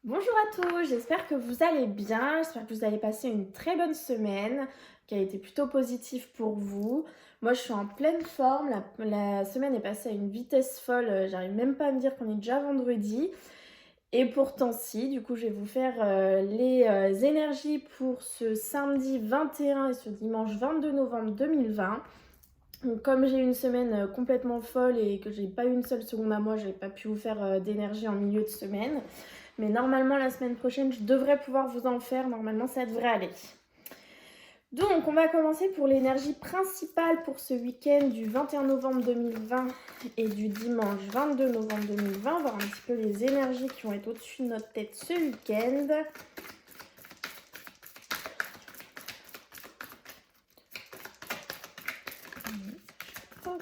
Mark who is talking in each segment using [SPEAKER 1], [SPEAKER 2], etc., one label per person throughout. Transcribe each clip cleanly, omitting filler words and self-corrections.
[SPEAKER 1] Bonjour à tous, j'espère que vous allez bien, j'espère que vous allez passer une très bonne semaine qui a été plutôt positive pour vous. Moi je suis en pleine forme, la semaine est passée à une vitesse folle, j'arrive même pas à me dire qu'on est déjà vendredi. Et pourtant si, du coup je vais vous faire les énergies pour ce samedi 21 et ce dimanche 22 novembre 2020. Donc, comme j'ai eu une semaine complètement folle et que j'ai pas eu une seule seconde à moi, j'ai pas pu vous faire d'énergie en milieu de semaine. Mais normalement, la semaine prochaine, je devrais pouvoir vous en faire. Normalement, ça devrait aller. Donc, on va commencer pour l'énergie principale pour ce week-end du 21 novembre 2020 et du dimanche 22 novembre 2020. Voir un petit peu les énergies qui vont être au-dessus de notre tête ce week-end. Ok.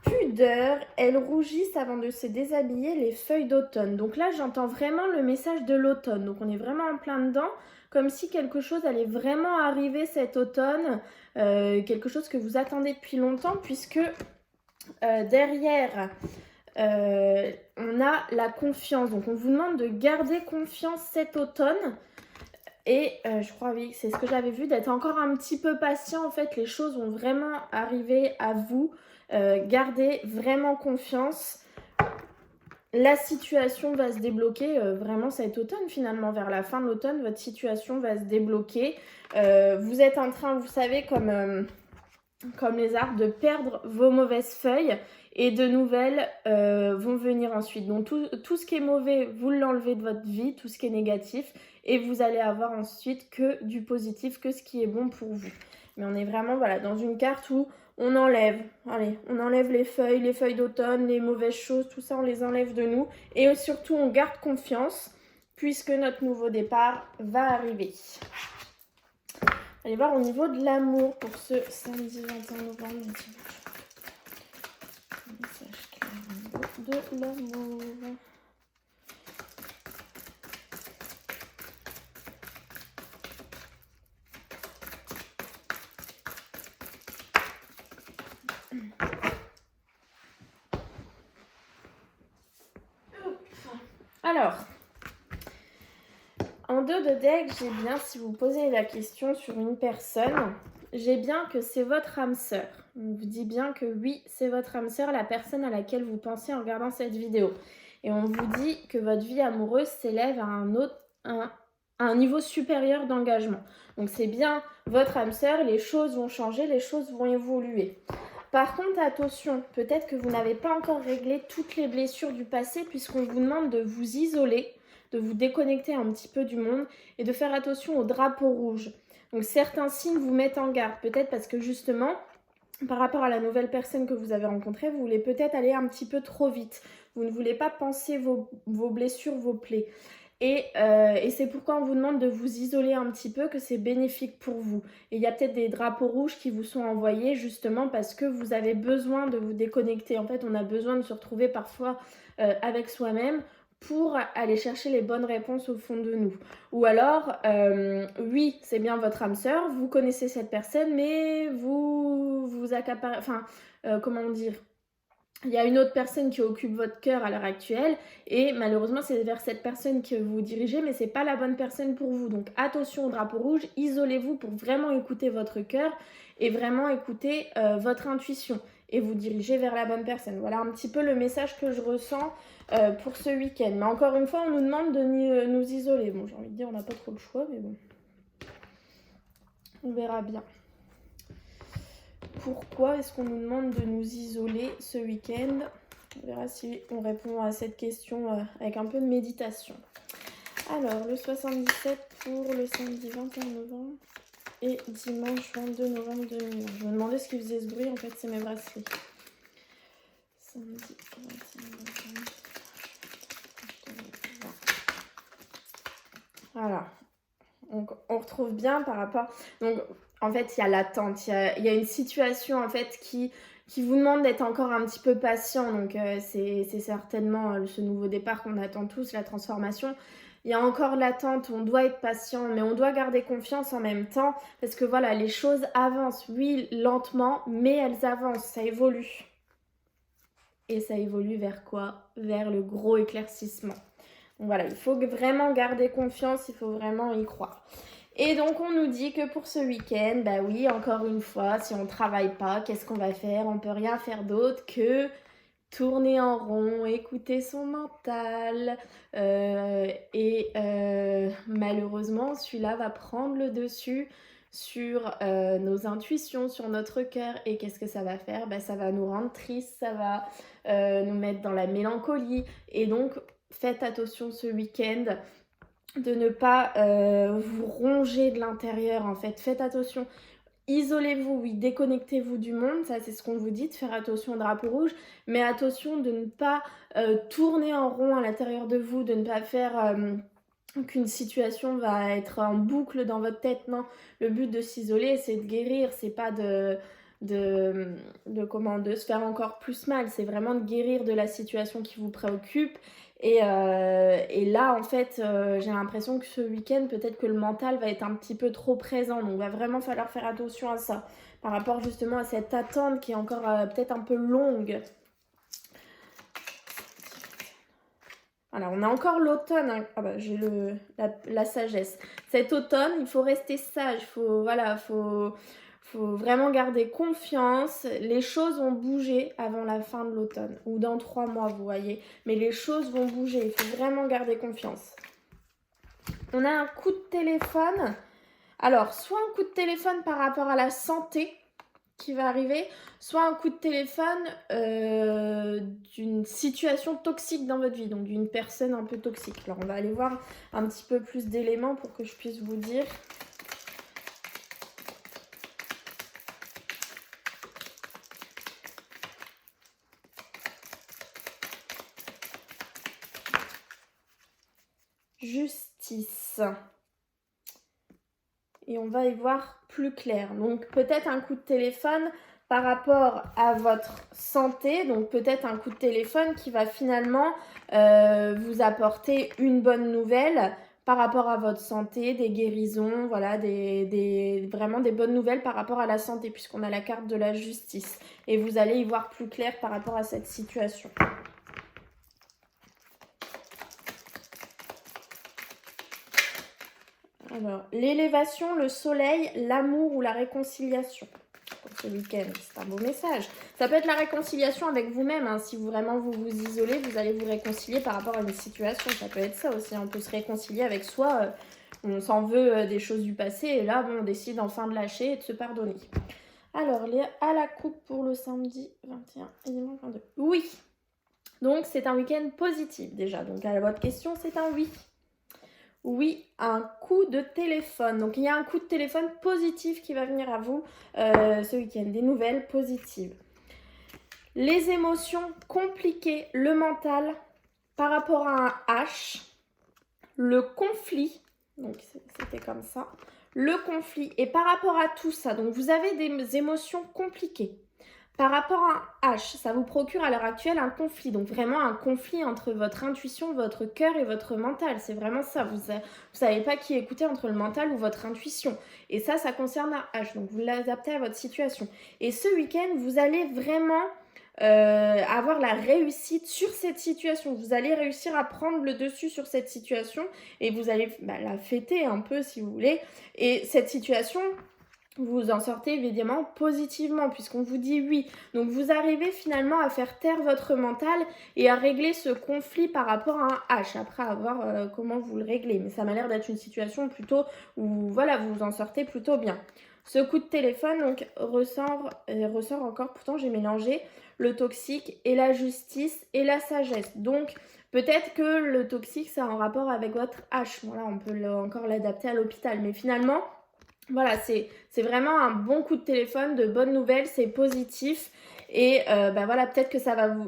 [SPEAKER 1] Pudeur, elles rougissent avant de se déshabiller les feuilles d'automne. Donc là, j'entends vraiment le message de l'automne. Donc on est vraiment en plein dedans, comme si quelque chose allait vraiment arriver cet automne, quelque chose que vous attendez depuis longtemps, puisque derrière, on a la confiance. Donc on vous demande de garder confiance cet automne. Et je crois, oui, c'est ce que j'avais vu, d'être encore un petit peu patient. En fait, les choses vont vraiment arriver à vous. Gardez vraiment confiance. La situation va se débloquer vraiment cet automne finalement. Vers la fin de l'automne, votre situation va se débloquer. Vous êtes en train, vous savez, comme les arbres, de perdre vos mauvaises feuilles et de nouvelles vont venir ensuite. Donc tout ce qui est mauvais, vous l'enlevez de votre vie, tout ce qui est négatif, et vous allez avoir ensuite que du positif, que ce qui est bon pour vous. Mais on est vraiment dans une carte où on enlève, on enlève les feuilles d'automne, les mauvaises choses, tout ça on les enlève de nous. Et surtout on garde confiance puisque notre nouveau départ va arriver. Allez voir au niveau de l'amour pour ce samedi 21 novembre. Message clair de l'amour. Alors, en dos de deck, j'ai bien, si vous posez la question sur une personne, j'ai bien que c'est votre âme sœur. On vous dit bien que oui, c'est votre âme sœur, la personne à laquelle vous pensez en regardant cette vidéo. Et on vous dit que votre vie amoureuse s'élève à un niveau supérieur d'engagement. Donc c'est bien votre âme sœur, les choses vont changer, les choses vont évoluer. Par contre, attention, peut-être que vous n'avez pas encore réglé toutes les blessures du passé puisqu'on vous demande de vous isoler, de vous déconnecter un petit peu du monde et de faire attention aux drapeaux rouges. Donc certains signes vous mettent en garde, peut-être parce que justement, par rapport à la nouvelle personne que vous avez rencontrée, vous voulez peut-être aller un petit peu trop vite. Vous ne voulez pas penser vos blessures, vos plaies. Et c'est pourquoi on vous demande de vous isoler un petit peu, que c'est bénéfique pour vous. Et il y a peut-être des drapeaux rouges qui vous sont envoyés justement parce que vous avez besoin de vous déconnecter. En fait, on a besoin de se retrouver parfois avec soi-même pour aller chercher les bonnes réponses au fond de nous. Ou alors, oui, c'est bien votre âme sœur, vous connaissez cette personne, mais vous accaparez... Enfin, comment dire, il y a une autre personne qui occupe votre cœur à l'heure actuelle et malheureusement c'est vers cette personne que vous dirigez, mais c'est pas la bonne personne pour vous. Donc attention au drapeau rouge, isolez-vous pour vraiment écouter votre cœur et vraiment écouter votre intuition et vous diriger vers la bonne personne. Voilà un petit peu le message que je ressens pour ce week-end. Mais encore une fois, on nous demande de nous isoler. Bon, j'ai envie de dire, on n'a pas trop le choix, mais bon, on verra bien. Pourquoi est-ce qu'on nous demande de nous isoler ce week-end? On verra si on répond à cette question avec un peu de méditation. Alors, le 77 pour le samedi 21 novembre et dimanche 22 novembre 2020. Je me demandais ce qui faisait ce bruit, en fait, c'est mes bracelets. Samedi 21 novembre. Voilà. Donc, on retrouve bien par rapport... Donc, en fait, il y a l'attente. Il y a une situation, en fait, qui vous demande d'être encore un petit peu patient. Donc, c'est certainement ce nouveau départ qu'on attend tous, la transformation. Il y a encore l'attente, on doit être patient, mais on doit garder confiance en même temps. Parce que voilà, les choses avancent. Oui, lentement, mais elles avancent, ça évolue. et ça évolue vers quoi? Vers le gros éclaircissement. Donc voilà, il faut vraiment garder confiance, il faut vraiment y croire. Et donc on nous dit que pour ce week-end, bah oui, encore une fois, si on ne travaille pas, qu'est-ce qu'on va faire? On peut rien faire d'autre que tourner en rond, écouter son mental. Malheureusement, celui-là va prendre le dessus sur nos intuitions, sur notre cœur. Et qu'est-ce que ça va faire? Bah, ça va nous rendre tristes, ça va nous mettre dans la mélancolie. Et donc, faites attention ce week-end de ne pas vous ronger de l'intérieur, en fait. Faites attention. Isolez-vous, oui, déconnectez-vous du monde, ça c'est ce qu'on vous dit, de faire attention au drapeau rouge, mais attention de ne pas tourner en rond à l'intérieur de vous, de ne pas faire qu'une situation va être en boucle dans votre tête. Non, le but de s'isoler, c'est de guérir, c'est pas de se faire encore plus mal, c'est vraiment de guérir de la situation qui vous préoccupe. Et là, en fait, j'ai l'impression que ce week-end, peut-être que le mental va être un petit peu trop présent. Donc, il va vraiment falloir faire attention à ça. Par rapport justement à cette attente qui est encore peut-être un peu longue. Voilà, on a encore l'automne. Hein. Ah bah, j'ai la sagesse. Cet automne, il faut rester sage. Faut vraiment garder confiance. Les choses vont bouger avant la fin de l'automne. Ou dans 3 mois, vous voyez. Mais les choses vont bouger. Il faut vraiment garder confiance. On a un coup de téléphone. Alors, soit un coup de téléphone par rapport à la santé qui va arriver, soit un coup de téléphone d'une situation toxique dans votre vie, donc d'une personne un peu toxique. Alors, on va aller voir un petit peu plus d'éléments pour que je puisse vous dire. Justice. Et on va y voir plus clair. Donc peut-être un coup de téléphone par rapport à votre santé. Donc peut-être un coup de téléphone qui va finalement vous apporter une bonne nouvelle par rapport à votre santé, des guérisons, voilà, vraiment des bonnes nouvelles par rapport à la santé, puisqu'on a la carte de la justice. Et vous allez y voir plus clair par rapport à cette situation. Alors, l'élévation, le soleil, l'amour ou la réconciliation. Pour ce week-end, c'est un beau message. Ça peut être la réconciliation avec vous-même. Hein. Si vraiment vous vous isolez, vous allez vous réconcilier par rapport à une situation. Ça peut être ça aussi. On peut se réconcilier avec soi. On s'en veut des choses du passé. Et là, bon, on décide enfin de lâcher et de se pardonner. Alors, à la coupe pour le samedi 21 et dimanche 22. Oui. Donc, c'est un week-end positif déjà. Donc, à votre question, c'est un oui. Oui, un coup de téléphone. Donc, il y a un coup de téléphone positif qui va venir à vous ce week-end. Des nouvelles positives. Les émotions compliquées, le mental par rapport à un H. Le conflit. Donc, c'était comme ça. Le conflit. Et par rapport à tout ça, donc vous avez des émotions compliquées. Par rapport à un H, ça vous procure à l'heure actuelle un conflit. Donc vraiment un conflit entre votre intuition, votre cœur et votre mental. C'est vraiment ça. Vous ne savez pas qui écouter entre le mental ou votre intuition. Et ça concerne un H. Donc vous l'adaptez à votre situation. Et ce week-end, vous allez vraiment avoir la réussite sur cette situation. Vous allez réussir à prendre le dessus sur cette situation. Et vous allez la fêter un peu si vous voulez. Et cette situation... vous en sortez évidemment positivement puisqu'on vous dit oui. Donc vous arrivez finalement à faire taire votre mental et à régler ce conflit par rapport à un H. Après à voir comment vous le réglez. Mais ça m'a l'air d'être une situation plutôt où voilà, vous en sortez plutôt bien. Ce coup de téléphone donc ressort encore, pourtant j'ai mélangé le toxique et la justice et la sagesse. Donc peut-être que le toxique c'est en rapport avec votre H. Voilà, on peut encore l'adapter à l'hôpital. Mais finalement... voilà, c'est vraiment un bon coup de téléphone, de bonnes nouvelles, c'est positif. Et voilà, peut-être que ça va vous...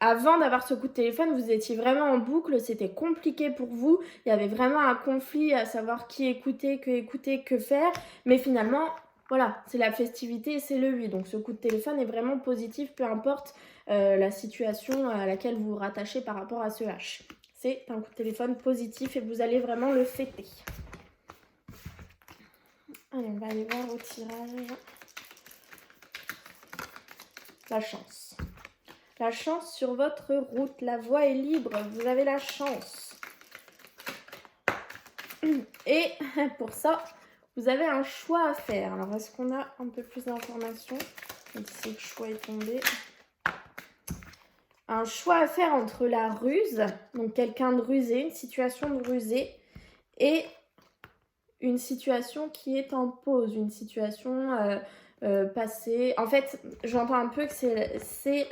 [SPEAKER 1] avant d'avoir ce coup de téléphone, vous étiez vraiment en boucle, c'était compliqué pour vous. Il y avait vraiment un conflit à savoir qui écouter, que faire. Mais finalement, voilà, c'est la festivité et c'est le oui. Donc ce coup de téléphone est vraiment positif, peu importe la situation à laquelle vous vous rattachez par rapport à ce H. C'est un coup de téléphone positif et vous allez vraiment le fêter. Allez, on va aller voir au tirage. La chance. La chance sur votre route, la voie est libre, vous avez la chance. Et pour ça, vous avez un choix à faire. Alors, est-ce qu'on a un peu plus d'informations? Si le choix est tombé. Un choix à faire entre la ruse, donc quelqu'un de rusé, une situation de rusé, et une situation qui est en pause, une situation passée. En fait, j'entends un peu que c'est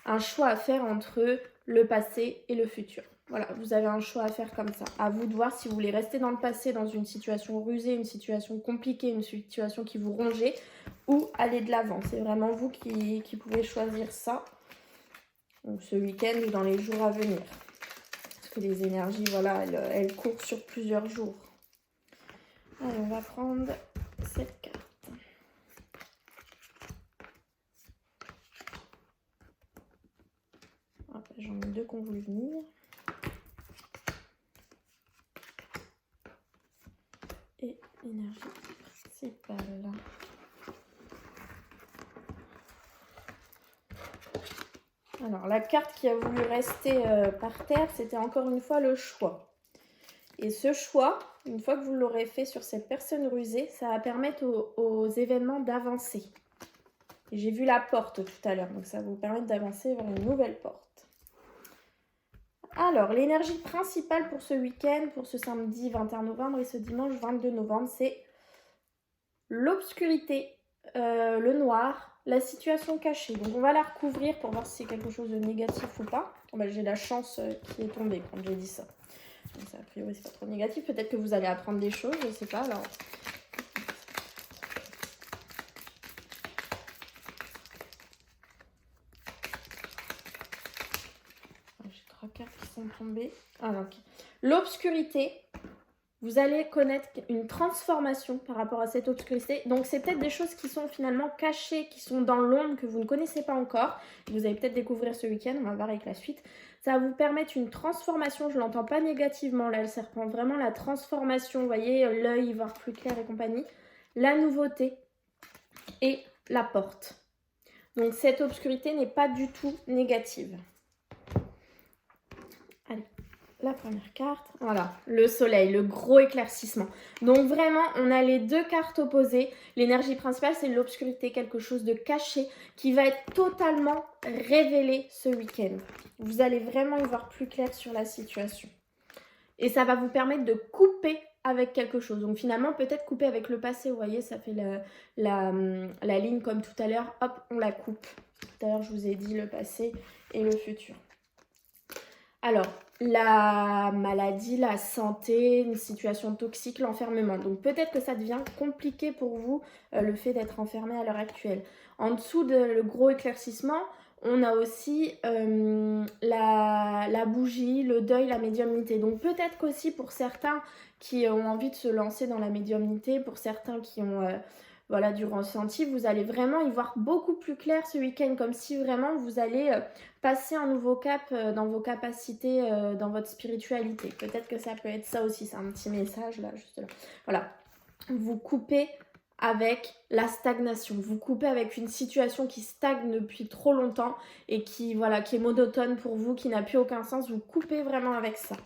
[SPEAKER 1] un choix à faire entre le passé et le futur. Voilà, vous avez un choix à faire comme ça. À vous de voir si vous voulez rester dans le passé, dans une situation rusée, une situation compliquée, une situation qui vous rongeait, ou aller de l'avant. C'est vraiment vous qui pouvez choisir ça. Donc ce week-end ou dans les jours à venir. Parce que les énergies, voilà, elles courent sur plusieurs jours. Allez, on va prendre cette carte. J'en ai deux qui ont voulu venir. Et énergie principale. Alors, la carte qui a voulu rester par terre, c'était encore une fois le choix. Et ce choix, une fois que vous l'aurez fait sur cette personne rusée, ça va permettre aux événements d'avancer. J'ai vu la porte tout à l'heure, donc ça va vous permettre d'avancer vers une nouvelle porte. Alors, l'énergie principale pour ce week-end, pour ce samedi 21 novembre et ce dimanche 22 novembre, c'est l'obscurité, le noir, la situation cachée. Donc, on va la recouvrir pour voir si c'est quelque chose de négatif ou pas. Bon, bah, j'ai la chance qui est tombée quand j'ai dit ça. Donc, ça, a priori, c'est pas trop négatif. Peut-être que vous allez apprendre des choses, je ne sais pas. Alors, j'ai 3 cartes qui sont tombées. Alors, okay. L'obscurité, vous allez connaître une transformation par rapport à cette obscurité. Donc, c'est peut-être des choses qui sont finalement cachées, qui sont dans l'ombre, que vous ne connaissez pas encore. Vous allez peut-être découvrir ce week-end, on va voir avec la suite. Ça va vous permettre une transformation, je ne l'entends pas négativement, là, le serpent. Vraiment la transformation, vous voyez, l'œil, voir plus clair et compagnie. La nouveauté et la porte. Donc, cette obscurité n'est pas du tout négative. Allez. La première carte, voilà, le soleil, le gros éclaircissement. Donc vraiment, on a les deux cartes opposées. L'énergie principale, c'est l'obscurité, quelque chose de caché qui va être totalement révélé ce week-end. Vous allez vraiment y voir plus clair sur la situation. Et ça va vous permettre de couper avec quelque chose. Donc finalement, peut-être couper avec le passé. Vous voyez, ça fait la ligne comme tout à l'heure. Hop, on la coupe. Tout à l'heure, je vous ai dit le passé et le futur. Alors, la maladie, la santé, une situation toxique, l'enfermement. Donc peut-être que ça devient compliqué pour vous, le fait d'être enfermé à l'heure actuelle. En dessous de le gros éclaircissement, on a aussi la bougie, le deuil, la médiumnité. Donc peut-être qu'aussi pour certains qui ont envie de se lancer dans la médiumnité, pour certains qui ont... voilà, du ressenti, vous allez vraiment y voir beaucoup plus clair ce week-end, comme si vraiment vous allez passer un nouveau cap dans vos capacités, dans votre spiritualité. Peut-être que ça peut être ça aussi, c'est un petit message là, juste là. Voilà, vous coupez avec la stagnation, vous coupez avec une situation qui stagne depuis trop longtemps et qui, voilà, qui est monotone pour vous, qui n'a plus aucun sens, vous coupez vraiment avec ça.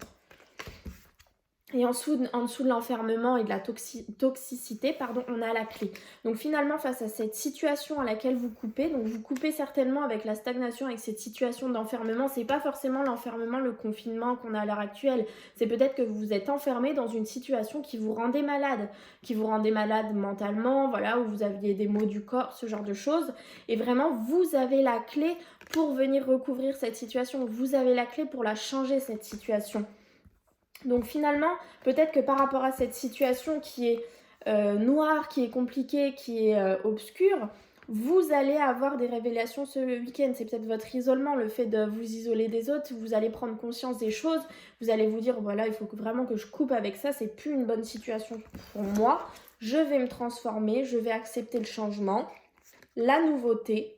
[SPEAKER 1] Et en dessous de l'enfermement et de la toxicité, pardon, on a la clé. Donc finalement, face à cette situation à laquelle vous coupez, donc vous coupez certainement avec la stagnation, avec cette situation d'enfermement. C'est pas forcément l'enfermement, le confinement qu'on a à l'heure actuelle. C'est peut-être que vous vous êtes enfermé dans une situation qui vous rendait malade mentalement, voilà, où vous aviez des maux du corps, ce genre de choses. Et vraiment, vous avez la clé pour venir recouvrir cette situation. Vous avez la clé pour la changer, cette situation. Donc finalement, peut-être que par rapport à cette situation qui est noire, qui est compliquée, qui est obscure, vous allez avoir des révélations ce week-end. C'est peut-être votre isolement, le fait de vous isoler des autres. Vous allez prendre conscience des choses. Vous allez vous dire, voilà, il faut vraiment que je coupe avec ça. C'est plus une bonne situation pour moi. Je vais me transformer. Je vais accepter le changement, la nouveauté.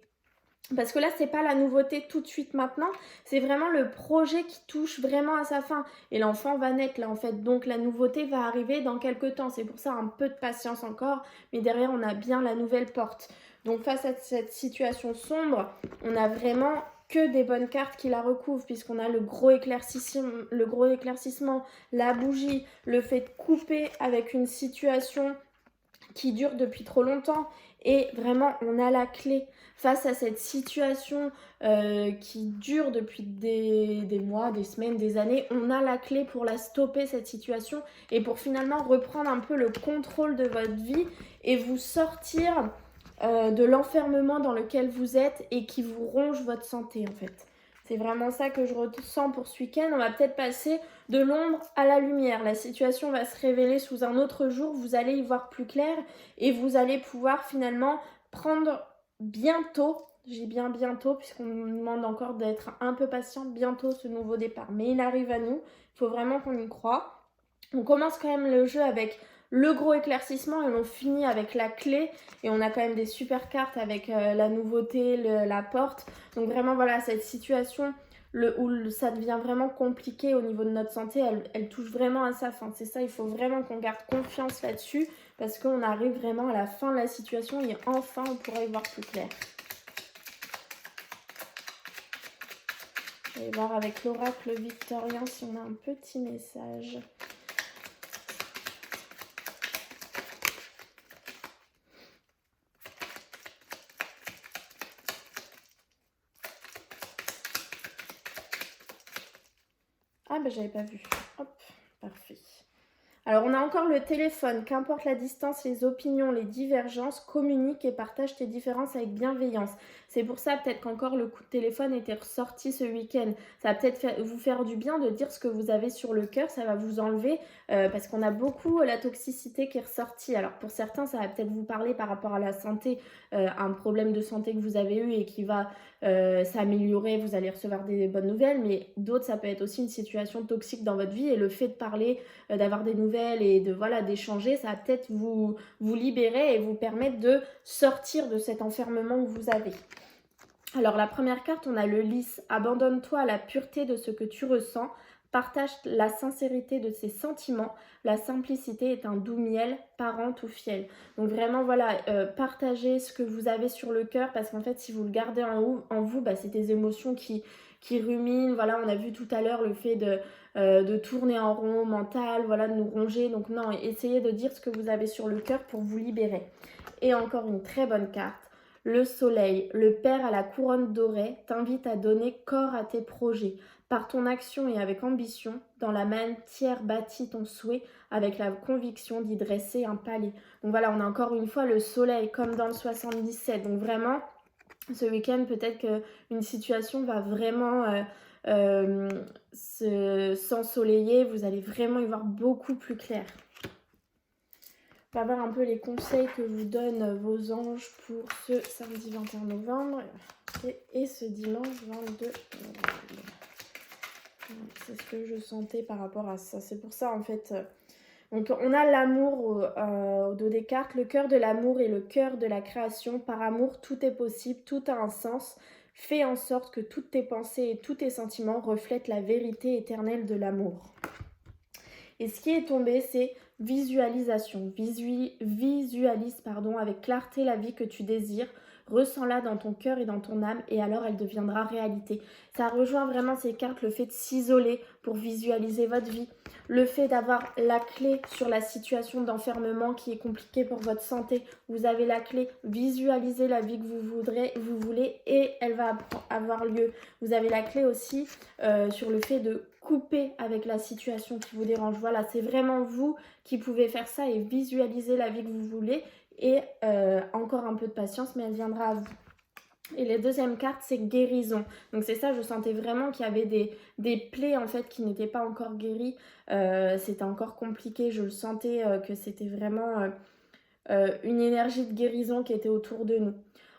[SPEAKER 1] Parce que là, c'est pas la nouveauté tout de suite maintenant, c'est vraiment le projet qui touche vraiment à sa fin. Et l'enfant va naître là en fait, donc la nouveauté va arriver dans quelques temps. C'est pour ça un peu de patience encore, mais derrière on a bien la nouvelle porte. Donc face à cette situation sombre, on a vraiment que des bonnes cartes qui la recouvrent, puisqu'on a le gros éclaircissement, la bougie, le fait de couper avec une situation qui dure depuis trop longtemps. Et vraiment, on a la clé face à cette situation qui dure depuis des mois, des semaines, des années. On a la clé pour la stopper, cette situation, et pour finalement reprendre un peu le contrôle de votre vie et vous sortir de l'enfermement dans lequel vous êtes et qui vous ronge votre santé en fait. C'est vraiment ça que je ressens pour ce week-end. On va peut-être passer de l'ombre à la lumière. La situation va se révéler sous un autre jour. Vous allez y voir plus clair et vous allez pouvoir finalement prendre bientôt, j'ai bien bientôt, puisqu'on nous demande encore d'être un peu patient, bientôt ce nouveau départ. Mais il arrive à nous. Il faut vraiment qu'on y croie. On commence quand même le jeu avec le gros éclaircissement et on finit avec la clé et on a quand même des super cartes avec la nouveauté, la porte. Donc vraiment voilà, cette situation où ça devient vraiment compliqué au niveau de notre santé, elle touche vraiment à sa fin. C'est ça, il faut vraiment qu'on garde confiance là-dessus parce qu'on arrive vraiment à la fin de la situation et enfin on pourra y voir plus clair. On va voir avec l'oracle victorien si on a un petit message. Ah bah j'avais pas vu. Hop, parfait. Alors on a encore le téléphone. Qu'importe la distance, les opinions, les divergences, communique et partage tes différences avec bienveillance. C'est pour ça peut-être qu'encore le coup de téléphone était ressorti ce week-end. Ça va peut-être vous faire du bien de dire ce que vous avez sur le cœur. Ça va vous enlever parce qu'on a beaucoup la toxicité qui est ressortie. Alors pour certains, ça va peut-être vous parler par rapport à la santé, un problème de santé que vous avez eu et qui va s'améliorer. Vous allez recevoir des bonnes nouvelles. Mais d'autres, ça peut être aussi une situation toxique dans votre vie et le fait de parler, d'avoir des nouvelles et de voilà d'échanger, ça va peut-être vous libérer et vous permettre de sortir de cet enfermement que vous avez. Alors la première carte, on a le lys. Abandonne-toi à la pureté de ce que tu ressens. Partage la sincérité de ses sentiments. La simplicité est un doux miel, parent ou fiel. Donc vraiment voilà, partagez ce que vous avez sur le cœur parce qu'en fait si vous le gardez en vous, bah, c'est des émotions qui ruminent. Voilà, on a vu tout à l'heure le fait de tourner en rond mental, voilà, de nous ronger. Donc non, essayez de dire ce que vous avez sur le cœur pour vous libérer. Et encore une très bonne carte. Le soleil, le père à la couronne dorée, t'invite à donner corps à tes projets. Par ton action et avec ambition, dans la matière bâtit ton souhait avec la conviction d'y dresser un palais. Donc voilà, on a encore une fois le soleil comme dans le 77. Donc vraiment, ce week-end, peut-être qu'une situation va vraiment s'ensoleiller. Vous allez vraiment y voir beaucoup plus clair. On va voir un peu les conseils que vous donnent vos anges pour ce samedi 21 novembre et ce dimanche 22 novembre. C'est ce que je sentais par rapport à ça. C'est pour ça en fait. Donc on a l'amour au dos des cartes, le cœur de l'amour et le cœur de la création. Par amour, tout est possible, tout a un sens. Fais en sorte que toutes tes pensées et tous tes sentiments reflètent la vérité éternelle de l'amour. Et ce qui est tombé, c'est visualisation. Visualise avec clarté la vie que tu désires. Ressens-la dans ton cœur et dans ton âme et alors elle deviendra réalité. Ça rejoint vraiment ces cartes, le fait de s'isoler pour visualiser votre vie. Le fait d'avoir la clé sur la situation d'enfermement qui est compliquée pour votre santé. Vous avez la clé, visualisez la vie que vous voulez et elle va avoir lieu. Vous avez la clé aussi sur le fait de couper avec la situation qui vous dérange. Voilà, c'est vraiment vous qui pouvez faire ça et visualiser la vie que vous voulez. Et encore un peu de patience, mais elle viendra à vous. Et la deuxième carte, c'est guérison. Donc c'est ça, je sentais vraiment qu'il y avait des plaies en fait qui n'étaient pas encore guéries. C'était encore compliqué, je le sentais que c'était vraiment une énergie de guérison qui était autour de nous.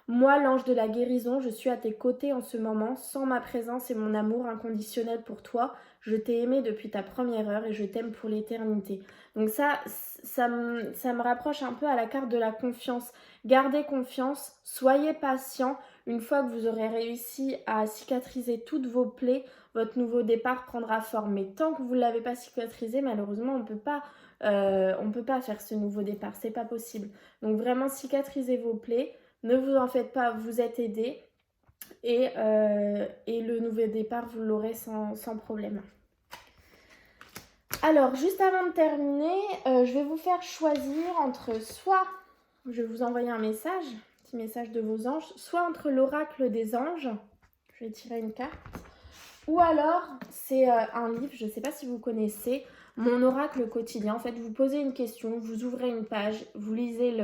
[SPEAKER 1] Moi, l'ange de la guérison, je suis à tes côtés en ce moment, sans ma présence et mon amour inconditionnel pour toi. Je t'ai aimé depuis ta première heure et je t'aime pour l'éternité. Donc ça me rapproche un peu à la carte de la confiance. Gardez confiance, soyez patient. Une fois que vous aurez réussi à cicatriser toutes vos plaies, votre nouveau départ prendra forme. Mais tant que vous ne l'avez pas cicatrisé, malheureusement, on ne peut pas faire ce nouveau départ. C'est pas possible. Donc vraiment, cicatrisez vos plaies. Ne vous en faites pas, vous êtes aidés. et le nouveau départ, vous l'aurez sans problème. Alors, juste avant de terminer, je vais vous faire choisir entre soit, je vais vous envoyer un message, petit message de vos anges, soit entre l'oracle des anges, je vais tirer une carte, ou alors c'est un livre, je ne sais pas si vous connaissez, Mon oracle quotidien. En fait, vous posez une question, vous ouvrez une page, vous lisez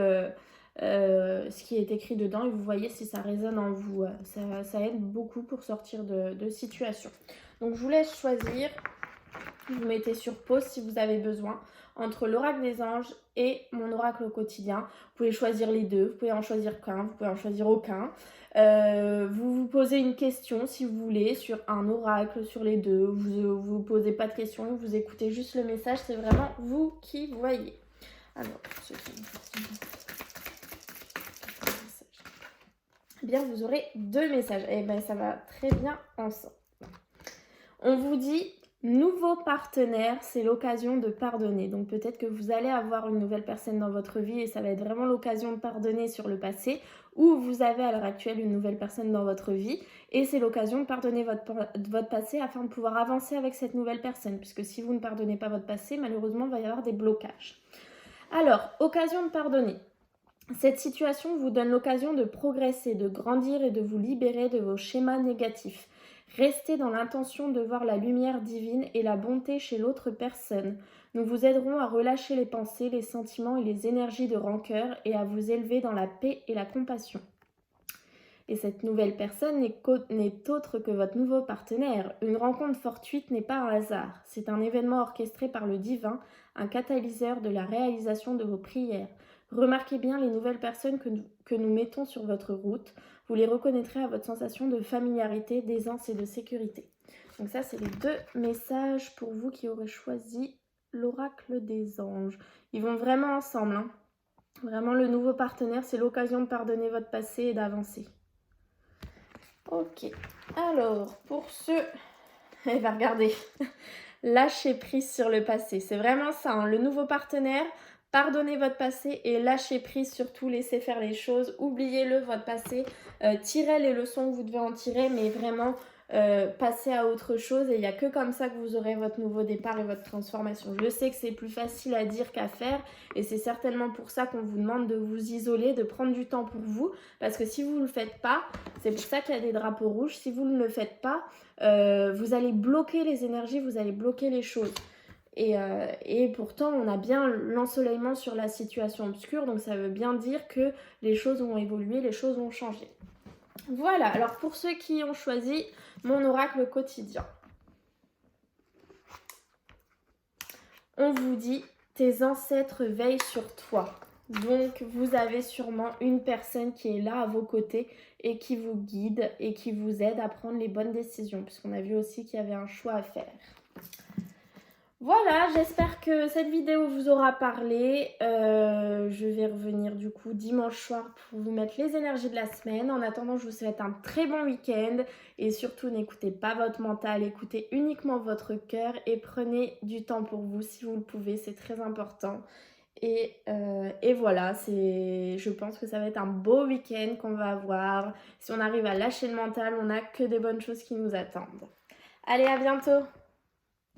[SPEAKER 1] ce qui est écrit dedans et vous voyez si ça résonne en vous. Ça aide beaucoup pour sortir de situations. Donc, je vous laisse choisir. Vous mettez sur pause si vous avez besoin entre l'oracle des anges et mon oracle au quotidien. Vous pouvez choisir les deux, vous pouvez en choisir qu'un, vous pouvez en choisir aucun. Vous vous posez une question si vous voulez sur un oracle, sur les deux. Vous ne posez pas de questions, vous écoutez juste le message. C'est vraiment vous qui voyez. Alors, eh bien, vous aurez deux messages. Et bien, ça va très bien ensemble. On vous dit... Nouveau partenaire, c'est l'occasion de pardonner. Donc peut-être que vous allez avoir une nouvelle personne dans votre vie et ça va être vraiment l'occasion de pardonner sur le passé, ou vous avez à l'heure actuelle une nouvelle personne dans votre vie et c'est l'occasion de pardonner votre passé afin de pouvoir avancer avec cette nouvelle personne. Puisque si vous ne pardonnez pas votre passé, malheureusement, il va y avoir des blocages. Alors, occasion de pardonner. Cette situation vous donne l'occasion de progresser, de grandir et de vous libérer de vos schémas négatifs. Restez dans l'intention de voir la lumière divine et la bonté chez l'autre personne. Nous vous aiderons à relâcher les pensées, les sentiments et les énergies de rancœur et à vous élever dans la paix et la compassion. Et cette nouvelle personne n'est autre que votre nouveau partenaire. Une rencontre fortuite n'est pas un hasard. C'est un événement orchestré par le divin, un catalyseur de la réalisation de vos prières. Remarquez bien les nouvelles personnes que nous mettons sur votre route. Vous les reconnaîtrez à votre sensation de familiarité, d'aisance et de sécurité. Donc ça, c'est les deux messages pour vous qui aurez choisi l'oracle des anges. Ils vont vraiment ensemble. Hein. Vraiment, le nouveau partenaire, c'est l'occasion de pardonner votre passé et d'avancer. Ok, alors pour ceux... Eh bien, regardez, lâchez prise sur le passé. C'est vraiment ça, hein. Le nouveau partenaire, pardonnez votre passé et lâchez prise, surtout laissez faire les choses. Oubliez-le, votre passé, tirez les leçons que vous devez en tirer, mais vraiment passez à autre chose. Et il n'y a que comme ça que vous aurez votre nouveau départ et votre transformation. Je sais que c'est plus facile à dire qu'à faire et c'est certainement pour ça qu'on vous demande de vous isoler, de prendre du temps pour vous. Parce que si vous ne le faites pas, c'est pour ça qu'il y a des drapeaux rouges. Si vous ne le faites pas, vous allez bloquer les énergies, vous allez bloquer les choses. Et pourtant, on a bien l'ensoleillement sur la situation obscure, donc ça veut bien dire que les choses vont évoluer, les choses vont changer. Voilà, alors pour ceux qui ont choisi mon oracle quotidien, on vous dit « Tes ancêtres veillent sur toi ». Donc, vous avez sûrement une personne qui est là à vos côtés et qui vous guide et qui vous aide à prendre les bonnes décisions, puisqu'on a vu aussi qu'il y avait un choix à faire. Voilà, j'espère que cette vidéo vous aura parlé. Je vais revenir du coup dimanche soir pour vous mettre les énergies de la semaine. En attendant, je vous souhaite un très bon week-end. Et surtout, n'écoutez pas votre mental, écoutez uniquement votre cœur et prenez du temps pour vous si vous le pouvez, c'est très important. Et voilà, je pense que ça va être un beau week-end qu'on va avoir. Si on arrive à lâcher le mental, on n'a que des bonnes choses qui nous attendent. Allez, à bientôt!